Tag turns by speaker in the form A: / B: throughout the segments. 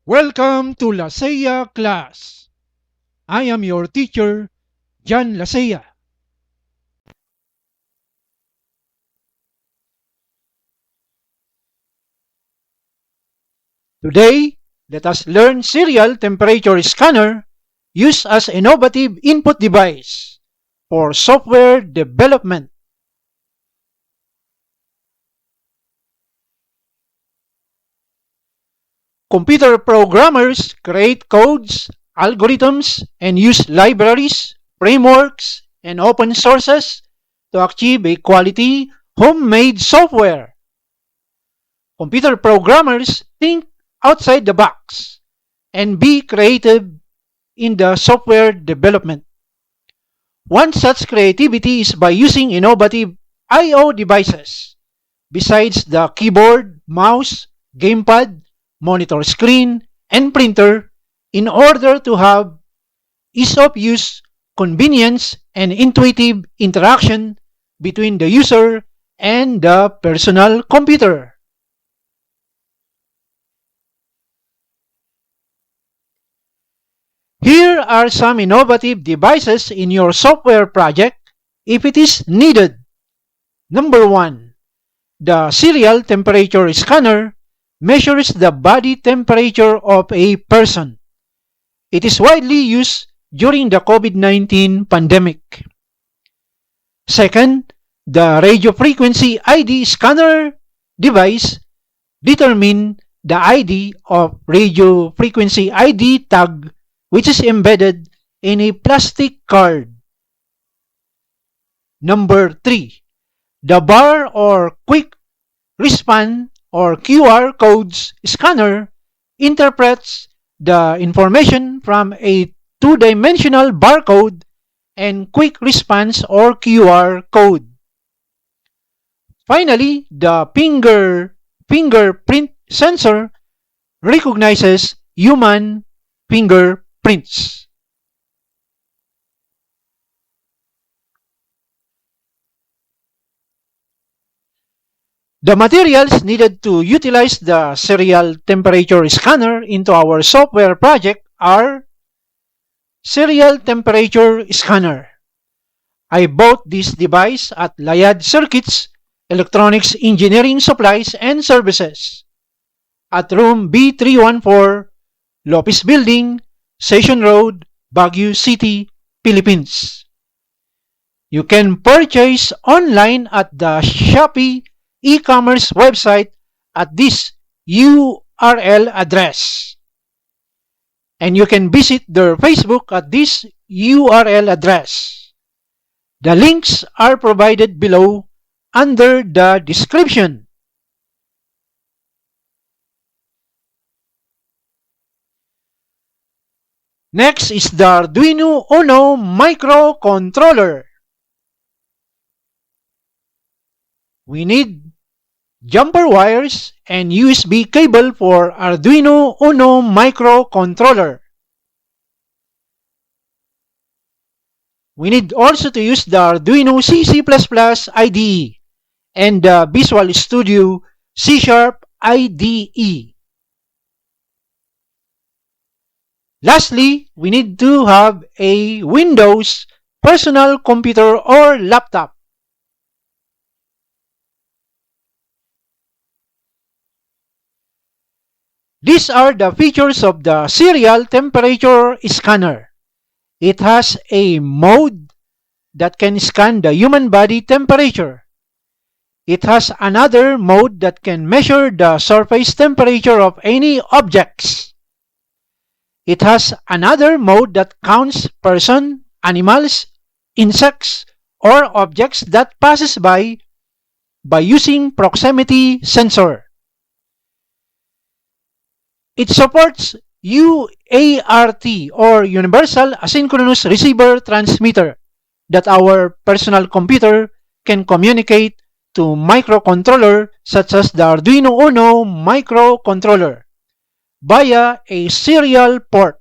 A: Welcome to Lasea class. I am your teacher, Jan Lasea. Today, let us learn serial temperature scanner used as innovative input device for software development. Computer programmers create codes, algorithms, and use libraries, frameworks, and open sources to achieve a quality homemade software. Computer programmers think outside the box and be creative in the software development. One such creativity is by using innovative I/O devices besides the keyboard, mouse, gamepad, monitor screen, and printer in order to have ease of use, convenience, and intuitive interaction between the user and the personal computer. Here are some innovative devices in your software project if it is needed. Number 1. The serial temperature scanner measures the body temperature of a person. It is widely used during the COVID-19 pandemic. Second, the radio frequency ID scanner device determines the ID of radio frequency ID tag which is embedded in a plastic card. Number 3. The bar or quick response or QR codes scanner interprets the information from a two-dimensional barcode and quick response or QR code. Finally, the fingerprint sensor recognizes human fingerprints. The materials needed to utilize the serial temperature scanner into our software project are serial temperature scanner. I bought this device at Layad Circuits, Electronics Engineering Supplies and Services at room B314, Lopez Bldg, Session Road, Baguio City, Philippines. You can purchase online at the Shopee e-commerce website at this URL address. And you can visit their Facebook at this URL address. The links are provided below under the description. Next is the Arduino Uno microcontroller. We need jumper wires and USB cable for Arduino Uno microcontroller. We need also to use the Arduino C++ IDE and the Visual Studio C# IDE. Lastly, we need to have a Windows personal computer or laptop. These are the features of the serial temperature scanner. It has a mode that can scan the human body temperature. It has another mode that can measure the surface temperature of any objects. It has another mode that counts person, animals, insects, or objects that passes by using proximity sensor. It supports UART or Universal Asynchronous Receiver Transmitter that our personal computer can communicate to microcontroller such as the Arduino Uno microcontroller via a serial port.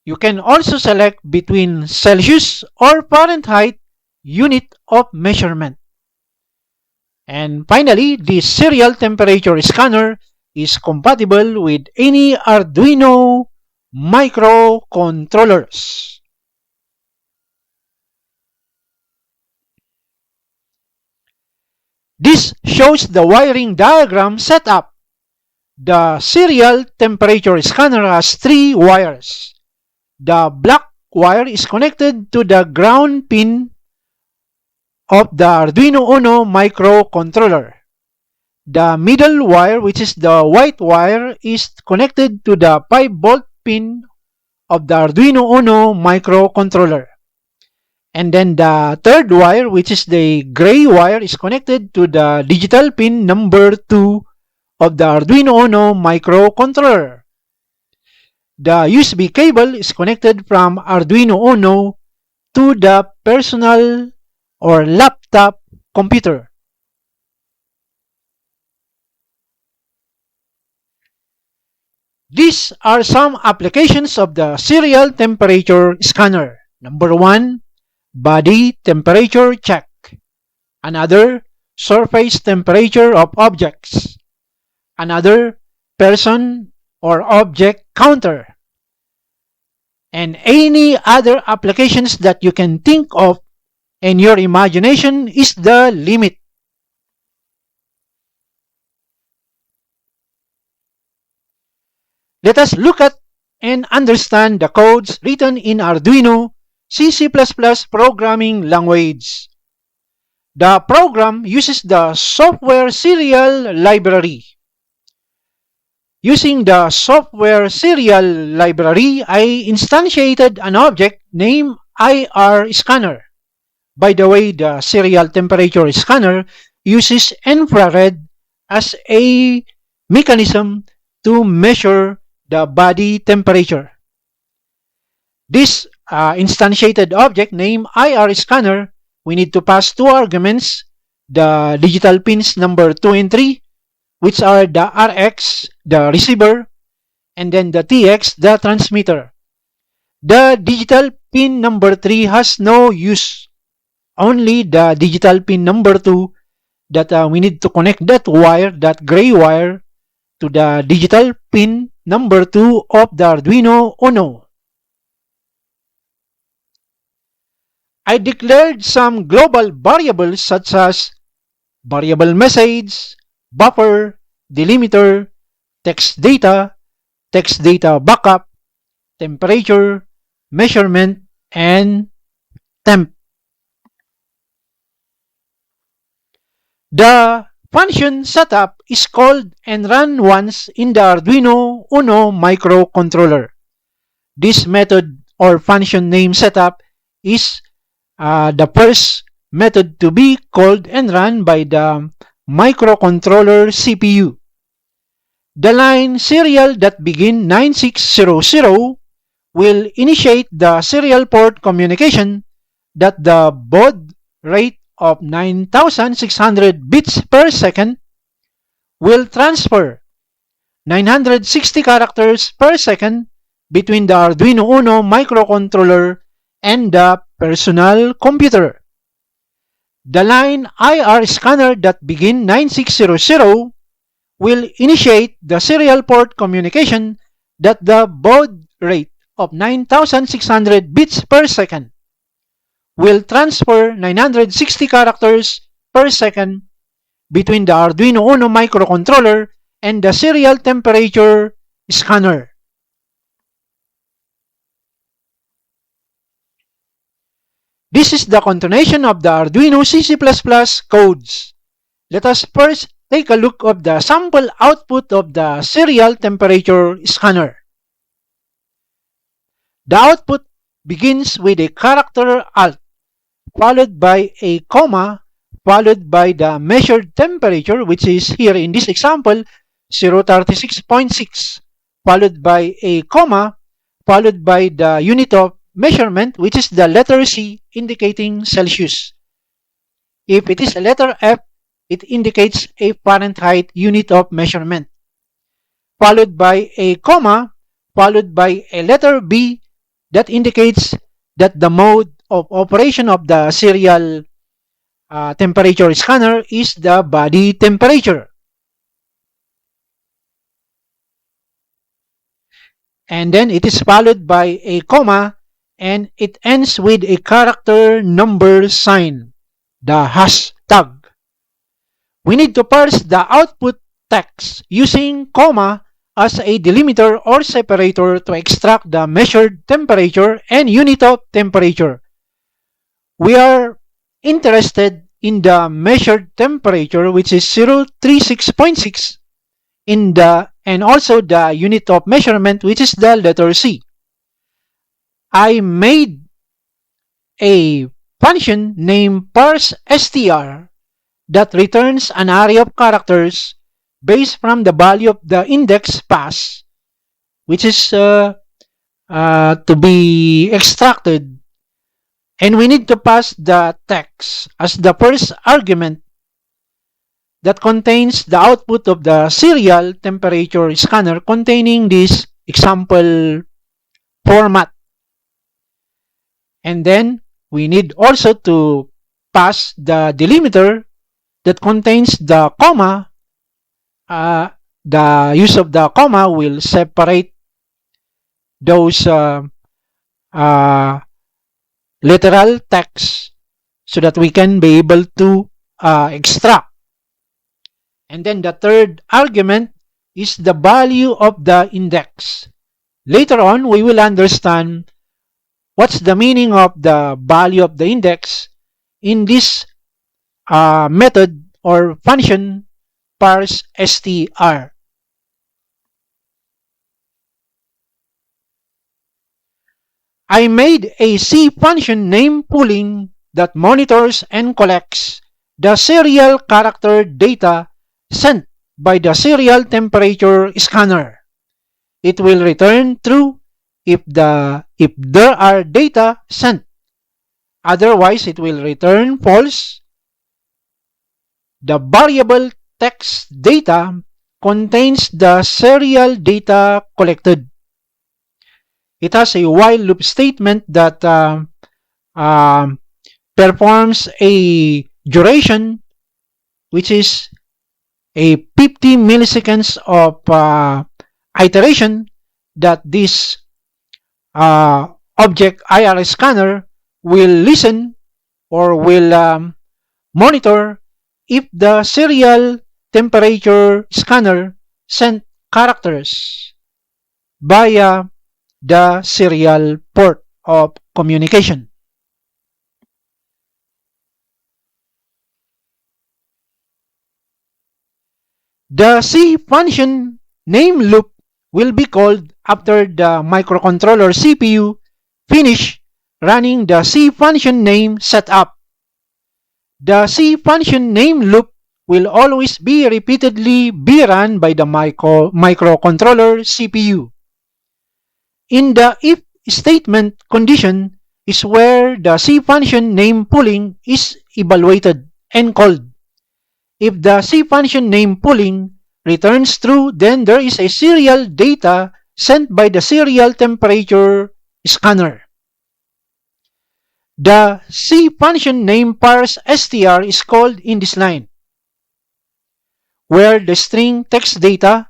A: You can also select between Celsius or Fahrenheit unit of measurement. And finally, the serial temperature scanner is compatible with any Arduino microcontrollers. This shows the wiring diagram setup. The serial temperature scanner has 3 wires. The black wire is connected to the ground pin of the Arduino Uno microcontroller. The middle wire, which is the white wire, is connected to the 5-volt pin of the Arduino Uno microcontroller. And then the third wire, which is the gray wire, is connected to the digital pin number 2 of the Arduino Uno microcontroller. The USB cable is connected from Arduino Uno to the personal or laptop computer. These are some applications of the serial temperature scanner. Number 1, body temperature check. Another, surface temperature of objects. Another, person or object counter. And any other applications that you can think of, and your imagination is the limit. Let us look at and understand the codes written in Arduino C++ programming language. The program uses the software serial library. Using the software serial library, I instantiated an object named IR scanner. By the way, the serial temperature scanner uses infrared as a mechanism to measure the body temperature. This instantiated object named IR scanner, we need to pass 2 arguments, the digital pins number 2 and 3, which are the RX, the receiver, and then the TX, the transmitter. The digital pin number 3 has no use. Only the digital pin number 2 that we need to connect that wire, that gray wire, to the digital pin number 2 of the Arduino Uno. I declared some global variables such as variable message, buffer, delimiter, text data backup, temperature, measurement, and temp. The function setup is called and run once in the Arduino Uno microcontroller. This method or function name setup is the first method to be called and run by the microcontroller CPU. The line serial that begin 9600 will initiate the serial port communication that the baud rate of 9600 bits per second will transfer 960 characters per second between the Arduino Uno microcontroller and the personal computer. The line IR scanner that begin 9600 will initiate the serial port communication that the baud rate of 9600 bits per second will transfer 960 characters per second between the Arduino Uno microcontroller and the serial temperature scanner. This is the continuation of the Arduino C++ codes. Let us first take a look at the sample output of the serial temperature scanner. The output begins with a character alt, followed by a comma, followed by the measured temperature, which is here in this example, 036.6, followed by a comma, followed by the unit of measurement, which is the letter C indicating Celsius. If it is a letter F, it indicates a Fahrenheit unit of measurement. Followed by a comma, followed by a letter B that indicates that the mode of operation of the serial temperature scanner is the body temperature. and then it is followed by a comma, and it ends with a character number sign, the hashtag. We need to parse the output text using comma as a delimiter or separator to extract the measured temperature and unit of temperature. We are interested in the measured temperature, which is 036.6, in the and also the unit of measurement, which is the letter C. I made a function named parseStr that returns an array of characters based from the value of the index pass, which is to be extracted, and we need to pass the text as the first argument that contains the output of the serial temperature scanner containing this example format. And then we need also to pass the delimiter that contains the comma. The use of the comma will separate those literal text so that we can be able to extract. And then the third argument is the value of the index. Later on, we will understand what's the meaning of the value of the index in this method or function parseStr. I made a C function named pooling that monitors and collects the serial character data sent by the serial temperature scanner. It will return true if there are data sent. Otherwise, it will return false. The variable text data contains the serial data collected. It has a while loop statement that performs a duration, which is a 50 milliseconds of iteration that this object IR scanner will listen or will monitor if the serial temperature scanner sent characters via the serial port of communication. The C function name loop will be called after the microcontroller CPU finish running the C function name setup. The C function name loop will always be repeatedly be run by the microcontroller CPU. In the if statement condition is where the C function name pooling is evaluated and called. If the C function name pooling returns true, then there is a serial data sent by the serial temperature scanner. The C function name parseStr is called in this line, where the string text data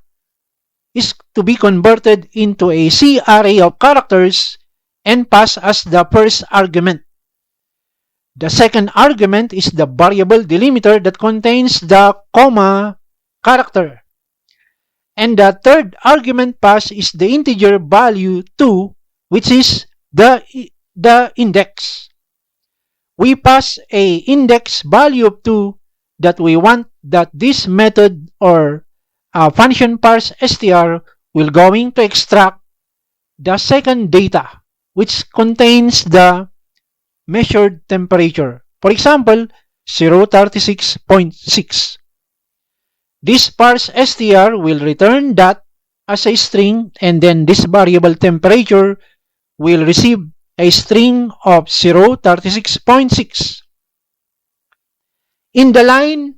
A: is to be converted into a C array of characters and passed as the first argument. The second argument is the variable delimiter that contains the comma character. And the third argument passed is the integer value 2, which is the index. We pass a index value of 2 that we want that this method or function parseStr will going to extract the second data, which contains the measured temperature. For example, 036.6. This parseStr will return that as a string, and then this variable temperature will receive a string of 036.6. In the line,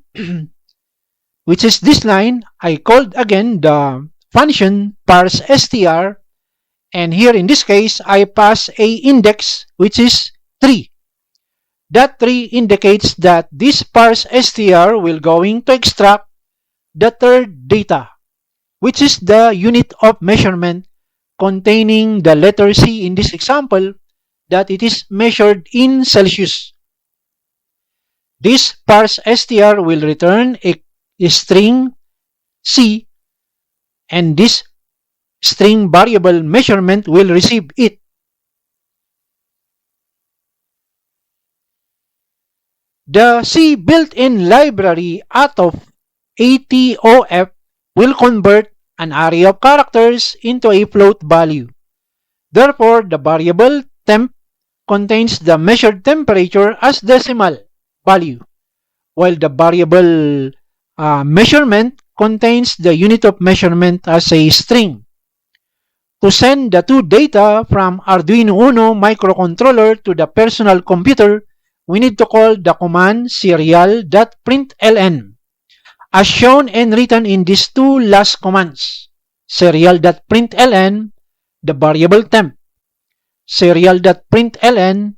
A: which is this line, I called again the function parseStr, and here in this case, I pass a index which is 3. That 3 indicates that this parseStr will going to extract the third data, which is the unit of measurement containing the letter C in this example that it is measured in Celsius. This parse str will return a string C, and this string variable measurement will receive it. The C built-in library out of ATOF will convert an array of characters into a float value. Therefore, the variable temp contains the measured temperature as decimal value, while the variable measurement contains the unit of measurement as a string. To send the two data from Arduino Uno microcontroller to the personal computer, we need to call the command serial.println, as shown and written in these two last commands. Serial.println, the variable temp. Serial.println,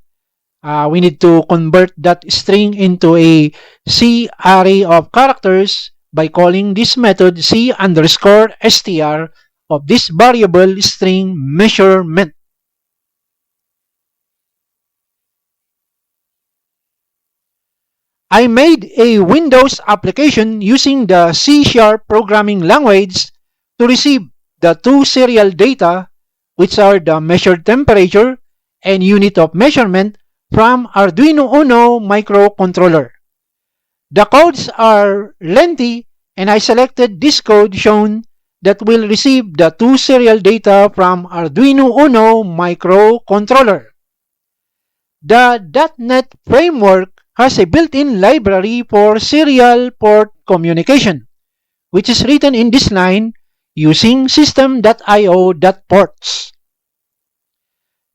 A: we need to convert that string into a C array of characters by calling this method C underscore str of this variable string measurement. I made a Windows application using the C# programming language to receive the two serial data, which are the measured temperature and unit of measurement, from Arduino Uno microcontroller. The codes are lengthy, and I selected this code shown that will receive the two serial data from Arduino Uno microcontroller. The .NET framework has a built-in library for serial port communication, which is written in this line using system.io.ports.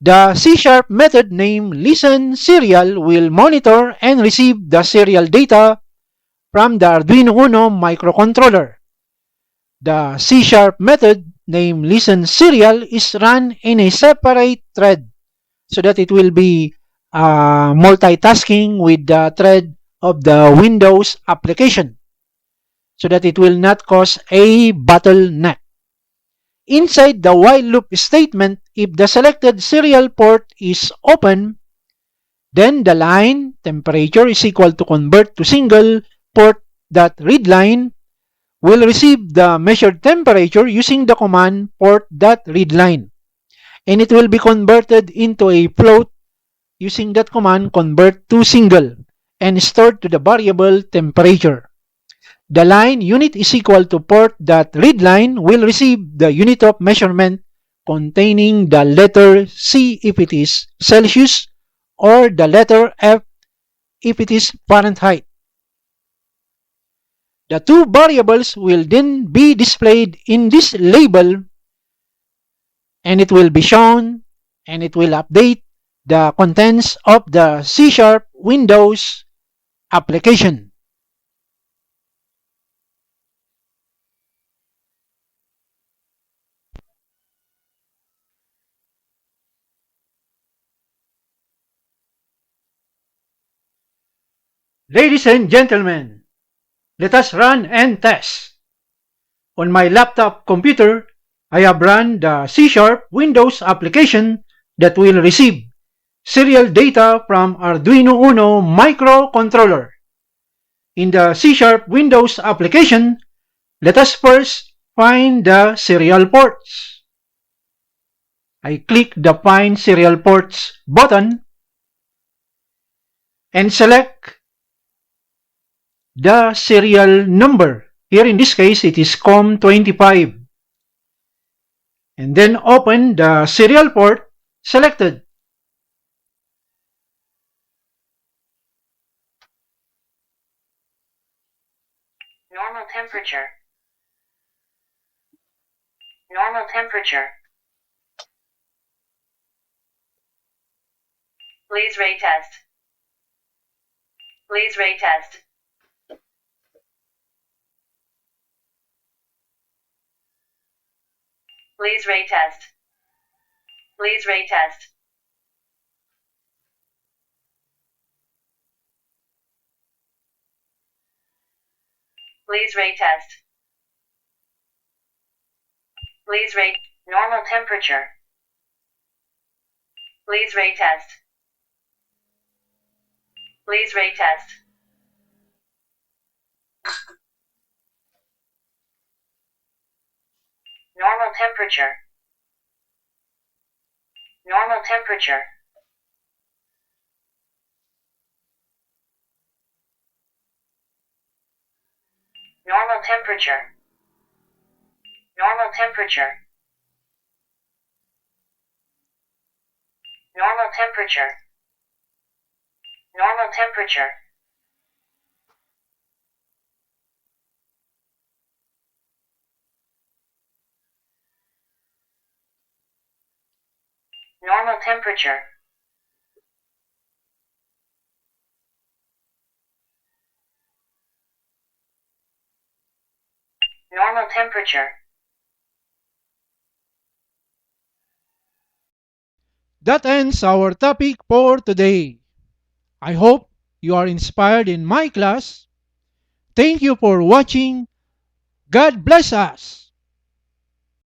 A: The C# method named listenSerial will monitor and receive the serial data from the Arduino Uno microcontroller. The C# method named listenSerial is run in a separate thread so that it will be multitasking with the thread of the Windows application so that it will not cause a bottleneck. Inside the while loop statement, if the selected serial port is open, then the line temperature is equal to convert to single port that readline will receive the measured temperature using the command port.readline, and it will be converted into a float using that command convert to single and stored to the variable temperature. The line unit is equal to port.readline will receive the unit of measurement containing the letter C if it is Celsius or the letter F if it is Fahrenheit. The two variables will then be displayed in this label, and it will be shown and it will update the contents of the C# Windows application. Ladies and gentlemen, let us run and test. On my laptop computer, I have run the C# Windows application that will receive serial data from Arduino Uno microcontroller. In the C# Windows application, let us first find the serial ports. I click the Find Serial Ports button and select the serial number. Here in this case, it is COM25. And then open the serial port selected.
B: Normal temperature. Normal temperature. Please retest. Please retest. Please retest. Please retest. Please retest. Please rate. Normal temperature. Please retest. Please retest. Normal temperature. Normal temperature. Normal temperature. Normal temperature. Normal temperature. Normal temperature. Normal temperature. Normal temperature.
A: That ends our topic for today. I hope you are inspired in my class. Thank you for watching. God bless us.